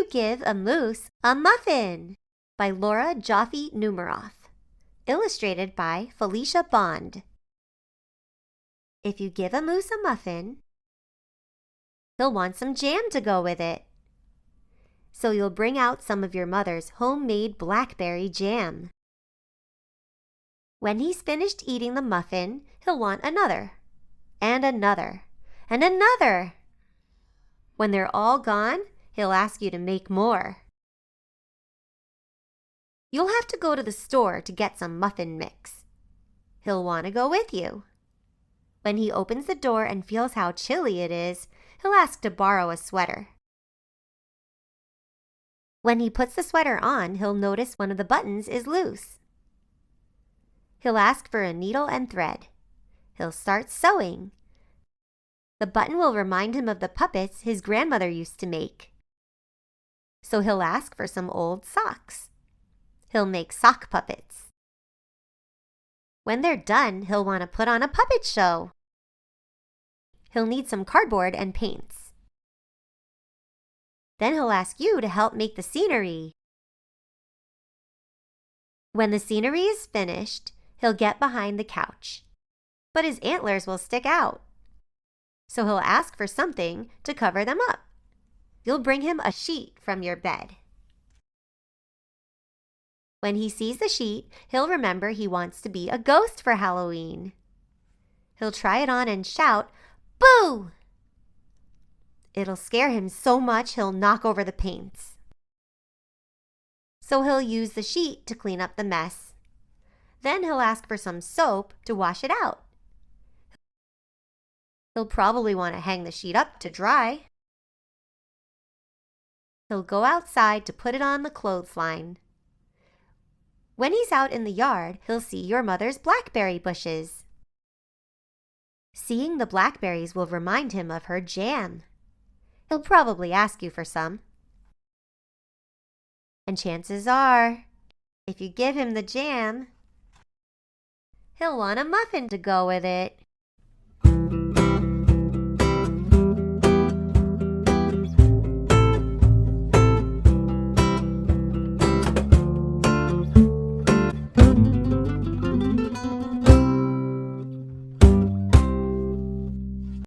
give a moose a muffin by Laura Joffe Numeroff. Illustrated by Felicia Bond. If you give a moose a muffin, he'll want some jam to go with it. So you'll bring out some of your mother's homemade blackberry jam. When he's finished eating the muffin, he'll want another, and another, and another. When they're all gone, he'll ask you to make more. You'll have to go to the store to get some muffin mix. He'll want to go with you. When he opens the door and feels how chilly it is, he'll ask to borrow a sweater. When he puts the sweater on, he'll notice one of the buttons is loose. He'll ask for a needle and thread. He'll start sewing. The button will remind him of the puppets his grandmother used to make. So he'll ask for some old socks. He'll make sock puppets. When they're done, he'll want to put on a puppet show. He'll need some cardboard and paints. Then he'll ask you to help make the scenery. When the scenery is finished, he'll get behind the couch, but his antlers will stick out. So he'll ask for something to cover them up. You'll bring him a sheet from your bed. When he sees the sheet, he'll remember he wants to be a ghost for Halloween. He'll try it on and shout, "Boo!" It'll scare him so much he'll knock over the paints. So he'll use the sheet to clean up the mess. Then he'll ask for some soap to wash it out. He'll probably want to hang the sheet up to dry. He'll go outside to put it on the clothesline. When he's out in the yard, he'll see your mother's blackberry bushes. Seeing the blackberries will remind him of her jam. He'll probably ask you for some. And chances are, if you give him the jam, he'll want a muffin to go with it.